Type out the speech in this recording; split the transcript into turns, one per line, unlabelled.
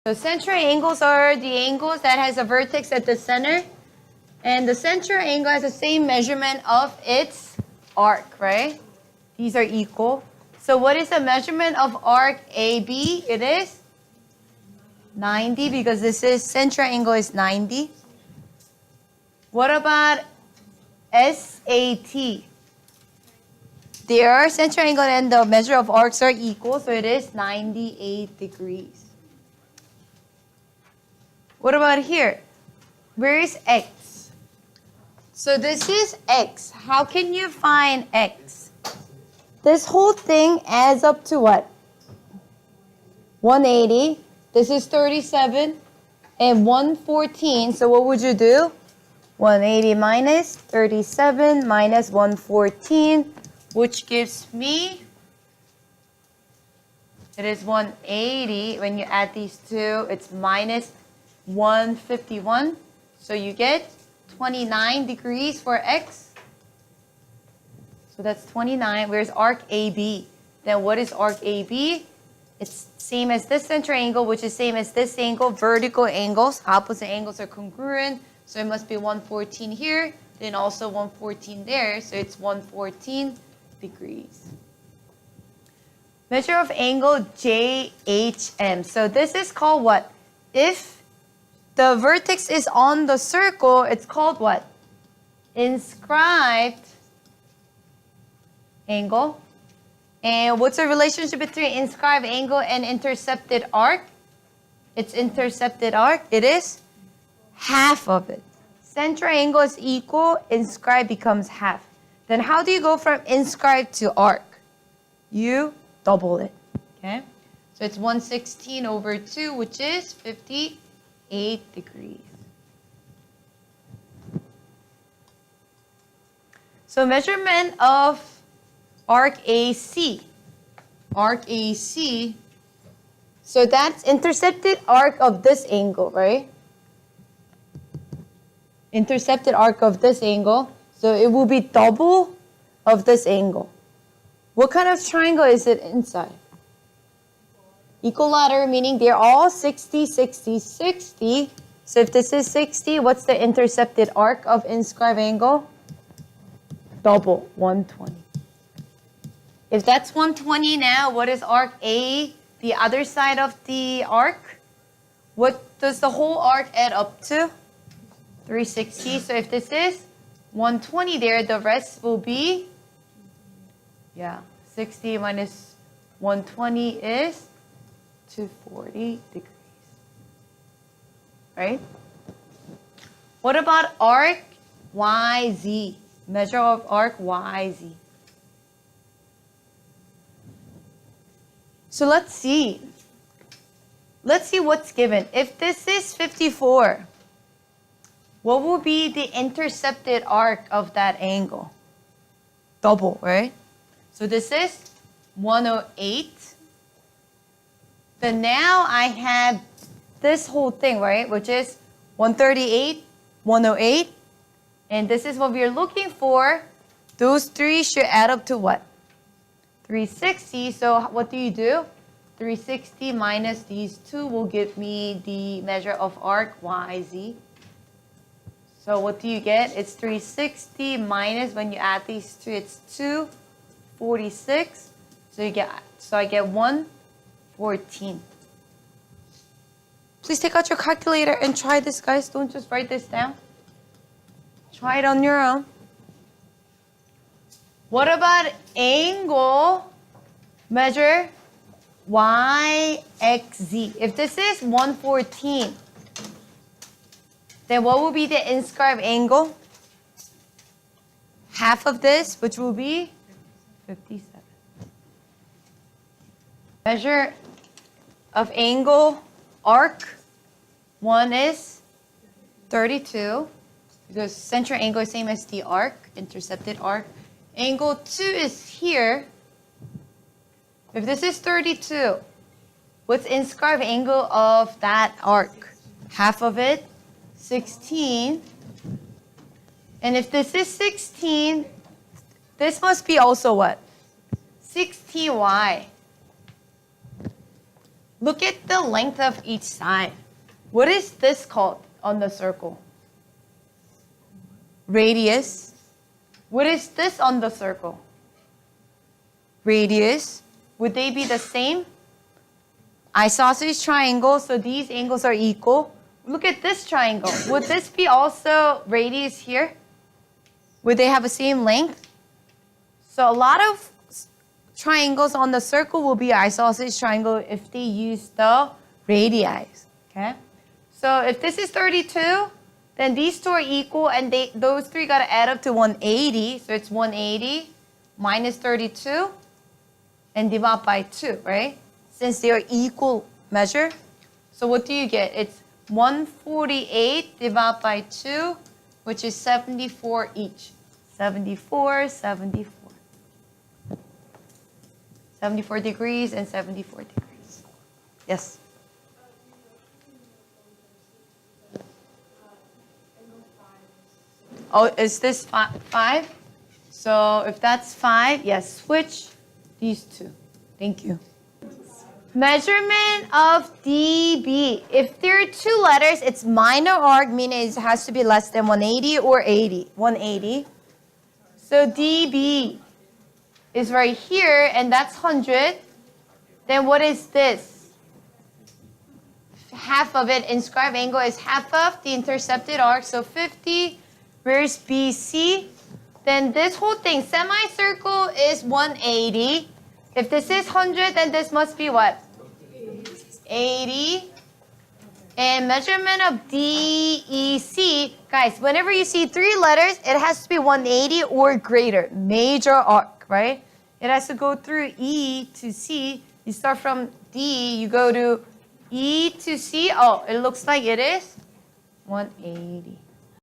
So central angles are the angles that has a vertex at the center. And the central angle has the same measurement of its arc, right? These are equal. So what is the measurement of arc AB? It is 90 because this is central angle is 90. What about SAT? Their central angle and the measure of arcs are equal, so it is 98 degrees. What about here? Where is X? So this is X. How can you find X? This whole thing adds up to what? 180. This is 37 and 114. So what would you do? 180 minus 37 minus 114, which gives me, it is 180. When you add these two, it's minus 151. So you get 29 degrees for X. So that's 29. Where's arc AB? Then what is arc AB? It's same as this center angle, which is same as this angle. Vertical angles, opposite angles are congruent. So it must be 114 here, then also 114 there. So it's 114 degrees. Measure of angle JHM. So this is called what? If the vertex is on the circle, it's called what? Inscribed angle. And what's the relationship between inscribed angle and intercepted arc? It's intercepted arc. It is half of it. Central angle is equal, inscribed becomes half. Then how do you go from inscribed to arc? You double it, okay? So it's 116 over 2, which is 58 degrees. So measurement of arc AC. Arc AC. So that's intercepted arc of this angle, right? Intercepted arc of this angle. So it will be double of this angle. What kind of triangle is it inside? Equilateral, meaning they're all 60, 60, 60. So if this is 60, what's the intercepted arc of inscribed angle? Double, 120. If that's 120 now, what is arc A, the other side of the arc? What does the whole arc add up to? 360. So if this is 120 there, the rest will be, 60 minus 120 is 240 degrees. Right? What about arc YZ? Measure of arc YZ. So let's see. Let's see what's given. If this is 54, what will be the intercepted arc of that angle? Double, right? So this is 108. Then now I have this whole thing, right? Which is 138, 108. And this is what we're looking for. Those three should add up to what? 360. So what do you do? 360 minus these two will give me the measure of arc YZ. So what do you get? It's 360 minus, when you add these two, it's 246. So I get 114. Please take out your calculator and try this, guys. Don't just write this down. Try it on your own. What about angle measure YXZ? If this is 114, then what will be the inscribed angle? Half of this, which will be 57. Measure of angle arc. One is 32, because central angle is same as the arc, intercepted arc. Angle 2 is here. If this is 32, what's inscribed angle of that arc? Half of it, 16. And if this is 16, this must be also what? 60y. Look at the length of each side. What is this called on the circle? Radius. What is this on the circle? Radius. Would they be the same? Isosceles triangle, so these angles are equal. Look at this triangle. Would this be also radius here? Would they have the same length? So a lot of triangles on the circle will be isosceles triangle if they use the radii. Okay? So if this is 32, then these two are equal, and those three got to add up to 180. So it's 180 minus 32 and divide by 2, right? Since they are equal measure. So what do you get? It's 148 divided by 2, which is 74 each. 74, 74. 74 degrees and 74 degrees. Yes? Oh, is this 5? So if that's 5, yes, switch these two. Thank you. Measurement of dB. If there are two letters, it's minor arc, meaning it has to be less than 180 or 80. 180. So dB is right here, and that's 100. Then what is this? Half of it, inscribed angle, is half of the intercepted arc, so 50. Where's BC? Then this whole thing, semicircle, is 180. If this is 100, then this must be what? 80. And measurement of DEC, guys, whenever you see three letters, it has to be 180 or greater. Major arc, right? It has to go through E to C. You start from D, you go to E to C. Oh, it looks like it is 180.